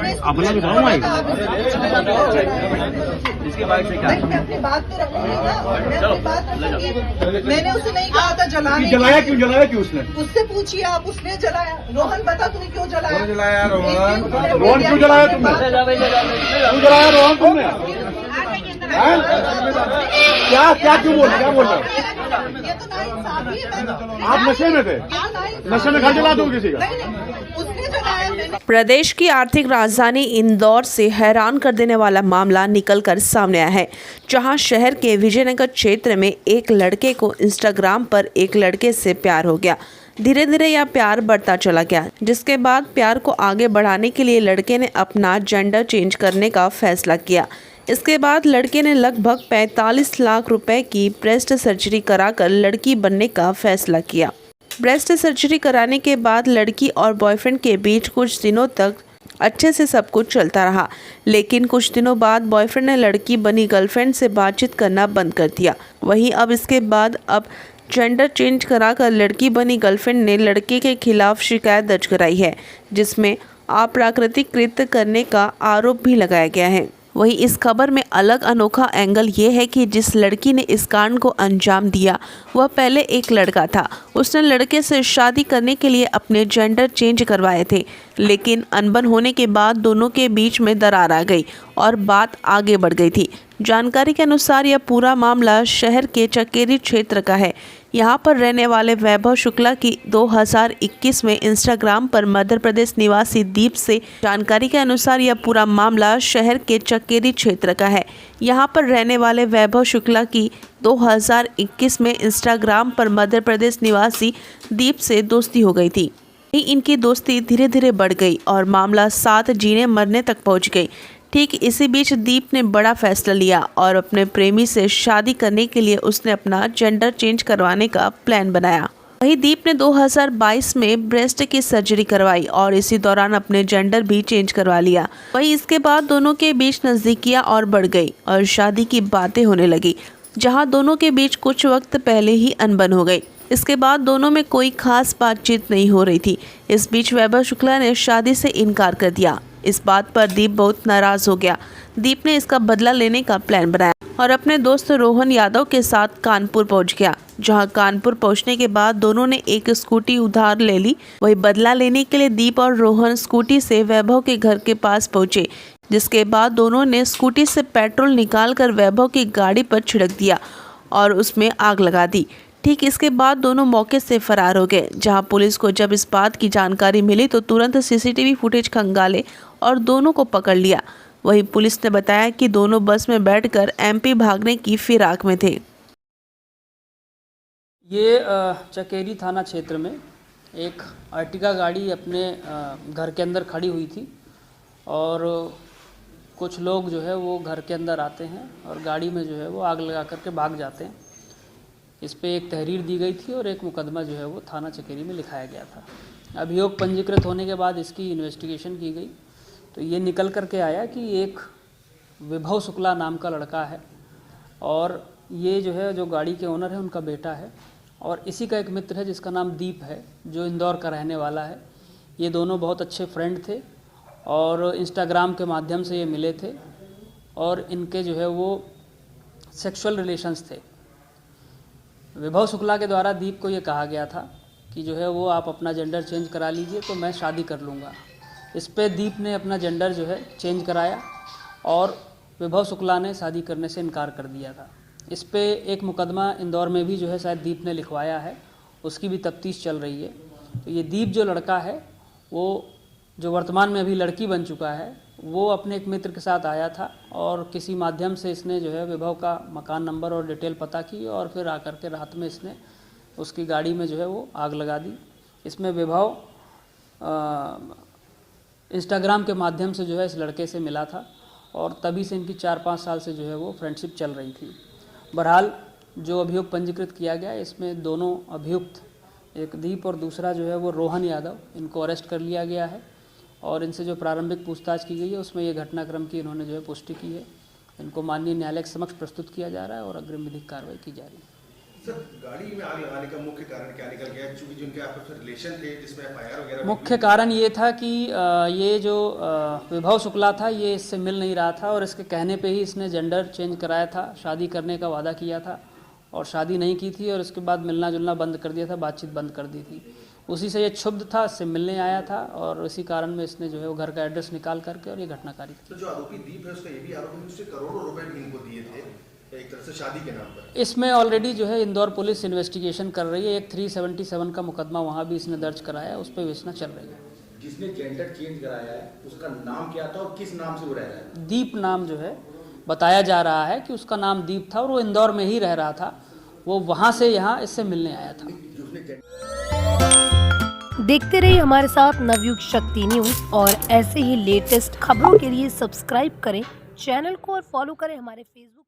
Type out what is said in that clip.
अपना भी बताओ माइक। इसके बाइक से क्या? मैं अपनी बात तो रखूंगी ना, मैं अपनी बात रखूंगी। मैंने उसे नहीं कहा था जलाने। जलाया क्यों उसने? उससे पूछिए आप, उसने जलाया। रोहन बता तूने क्यों जलाया? रोहन जलाया क्यों जलाया तुमने? क्यों जलाया रोहन तुमने? क्या क्यों बोल रहे? ये तो नाइंसाफी है। आप नशे में थे? नशे में घर जला दो किसी का? उसने जलाया। प्रदेश की आर्थिक राजधानी इंदौर से हैरान कर देने वाला मामला निकलकर सामने आया है, जहां शहर के विजयनगर क्षेत्र में एक लड़के को इंस्टाग्राम पर एक लड़के से प्यार हो गया। धीरे धीरे यह प्यार बढ़ता चला गया, जिसके बाद प्यार को आगे बढ़ाने के लिए लड़के ने अपना जेंडर चेंज करने का फैसला किया। इसके बाद लड़के ने लगभग 45 लाख रुपए की ब्रेस्ट सर्जरी कराकर लड़की बनने का फैसला किया। ब्रेस्ट सर्जरी कराने के बाद लड़की और बॉयफ्रेंड के बीच कुछ दिनों तक अच्छे से सब कुछ चलता रहा, लेकिन कुछ दिनों बाद बॉयफ्रेंड ने लड़की बनी गर्लफ्रेंड से बातचीत करना बंद कर दिया। वहीं अब इसके बाद अब जेंडर चेंज कराकर लड़की बनी गर्लफ्रेंड ने लड़के के खिलाफ शिकायत दर्ज कराई है, जिसमें अप्राकृतिक कृत्य करने का आरोप भी लगाया गया है। वहीं इस खबर में अलग अनोखा एंगल ये है कि जिस लड़की ने इस कांड को अंजाम दिया वह पहले एक लड़का था। उसने लड़के से शादी करने के लिए अपने जेंडर चेंज करवाए थे, लेकिन अनबन होने के बाद दोनों के बीच में दरार आ गई और बात आगे बढ़ गई थी। जानकारी के अनुसार यह पूरा मामला शहर के चकेरी क्षेत्र का है। यहाँ पर रहने वाले वैभव शुक्ला की 2021 में इंस्टाग्राम पर मध्य प्रदेश निवासी दीप से जानकारी के अनुसार यह पूरा मामला शहर के चकेरी क्षेत्र का है। यहाँ पर रहने वाले वैभव शुक्ला की 2021 में इंस्टाग्राम पर मध्य प्रदेश निवासी दीप से दोस्ती हो गई थी। इनकी दोस्ती धीरे धीरे बढ़ गई और मामला साथ जीने मरने तक पहुँच गई। ठीक इसी बीच दीप ने बड़ा फैसला लिया और अपने प्रेमी से शादी करने के लिए उसने अपना जेंडर चेंज करवाने का प्लान बनाया। वहीं दीप ने 2022 में ब्रेस्ट की सर्जरी करवाई और इसी दौरान अपने जेंडर भी चेंज करवा लिया। वहीं इसके बाद दोनों के बीच नजदीकियां और बढ़ गई और शादी की बातें होने लगी, जहां दोनों के बीच कुछ वक्त पहले ही अनबन हो गई। इसके बाद दोनों में कोई खास बातचीत नहीं हो रही थी। इस बीच वैभव शुक्ला ने शादी से इनकार कर दिया। इस बात पर दीप बहुत नाराज हो गया। दीप ने इसका बदला लेने का प्लान बनाया और अपने दोस्त रोहन यादव के साथ कानपुर पहुंच गया। जहां कानपुर पहुंचने के बाद दोनों ने एक स्कूटी उधार ले ली। वही बदला लेने के लिए दीप और रोहन स्कूटी से वैभव के घर के पास पहुंचे, जिसके बाद दोनों ने स्कूटी से पेट्रोल निकालकर वैभव की गाड़ी पर छिड़क दिया और उसमें आग लगा दी। ठीक इसके बाद दोनों मौके से फरार हो गए। जहां पुलिस को जब इस बात की जानकारी मिली तो तुरंत सीसीटीवी फुटेज खंगाले और दोनों को पकड़ लिया। वहीं पुलिस ने बताया कि दोनों बस में बैठकर एमपी भागने की फिराक में थे। ये चकेरी थाना क्षेत्र में एक अर्टिगा गाड़ी अपने घर के अंदर खड़ी हुई थी और कुछ लोग जो है वो घर के अंदर आते हैं और गाड़ी में जो है वो आग लगा करके भाग जाते हैं। इस पे एक तहरीर दी गई थी और एक मुकदमा जो है वो थाना चकेरी में लिखाया गया था। अभियोग पंजीकृत होने के बाद इसकी इन्वेस्टिगेशन की गई तो ये निकल कर के आया कि एक विभव शुक्ला नाम का लड़का है और ये जो है जो गाड़ी के ओनर है उनका बेटा है और इसी का एक मित्र है जिसका नाम दीप है, जो इंदौर का रहने वाला है। ये दोनों बहुत अच्छे फ्रेंड थे और इंस्टाग्राम के माध्यम से ये मिले थे और इनके जो है वो सेक्सुअल रिलेशंस थे। विभव शुक्ला के द्वारा दीप को ये कहा गया था कि जो है वो आप अपना जेंडर चेंज करा लीजिए तो मैं शादी कर लूँगा। इस पे दीप ने अपना जेंडर जो है चेंज कराया और विभव शुक्ला ने शादी करने से इनकार कर दिया था। इस पे एक मुकदमा इंदौर में भी जो है शायद दीप ने लिखवाया है, उसकी भी तफ्तीश चल रही है। तो ये दीप जो लड़का है वो जो वर्तमान में अभी लड़की बन चुका है वो अपने एक मित्र के साथ आया था और किसी माध्यम से इसने जो है विभव का मकान नंबर और डिटेल पता की और फिर आकर के रात में इसने उसकी गाड़ी में जो है वो आग लगा दी। इसमें विभव इंस्टाग्राम के माध्यम से जो है इस लड़के से मिला था और तभी से इनकी 4-5 साल से जो है वो फ्रेंडशिप चल रही थी। बहरहाल जो अभियोग पंजीकृत किया गया इसमें दोनों अभियुक्त, एक दीप और दूसरा जो है वो रोहन यादव, इनको अरेस्ट कर लिया गया है और इनसे जो प्रारंभिक पूछताछ की गई है उसमें ये घटनाक्रम की इन्होंने जो है पुष्टि की है। इनको माननीय न्यायालय के समक्ष प्रस्तुत किया जा रहा है और अग्रिम विधिक कार्रवाई की जा रही है। सर गाड़ी में आग लगाने का मुख्य कारण क्या निकल गया, चूंकि जिनके आपस में रिलेशन थे जिसमें एफआईआर वगैरह मुख्य कारण ये था कि ये जो विभव शुक्ला था ये इससे मिल नहीं रहा था और इसके कहने पे ही इसने जेंडर चेंज कराया था, शादी करने का वादा किया था और शादी नहीं की थी और उसके बाद मिलना जुलना बंद कर दिया था, बातचीत बंद कर दी थी। उसी से ये क्षुब्ध था, इससे मिलने आया था और इसी कारण में इसने जो है वो घर का एड्रेस निकाल करके और ये घटना करी थी। तो जो आरोपी दीप है उसका ये भी आरोप है कि उसने करोड़ों रुपए भी इनको दिए थे एक तरह से शादी के नाम पर। इसमें ऑलरेडी जो है इंदौर पुलिस इन्वेस्टिगेशन कर रही है, एक 377 का मुकदमा वहाँ भी इसने दर्ज कराया है, उस पर विवेचना चल रही है। जिसने जेंडर चेंज कराया है उसका नाम क्या था और किस नाम से वो रह रहा है? दीप नाम जो है बताया जा रहा है कि उसका नाम दीप था और वो इंदौर में ही रह रहा था, वो वहाँ से यहाँ इससे मिलने आया था। देखते रहिए हमारे साथ नवयुग शक्ति न्यूज और ऐसे ही लेटेस्ट खबरों के लिए सब्सक्राइब करें चैनल को और फॉलो करें हमारे फेसबुक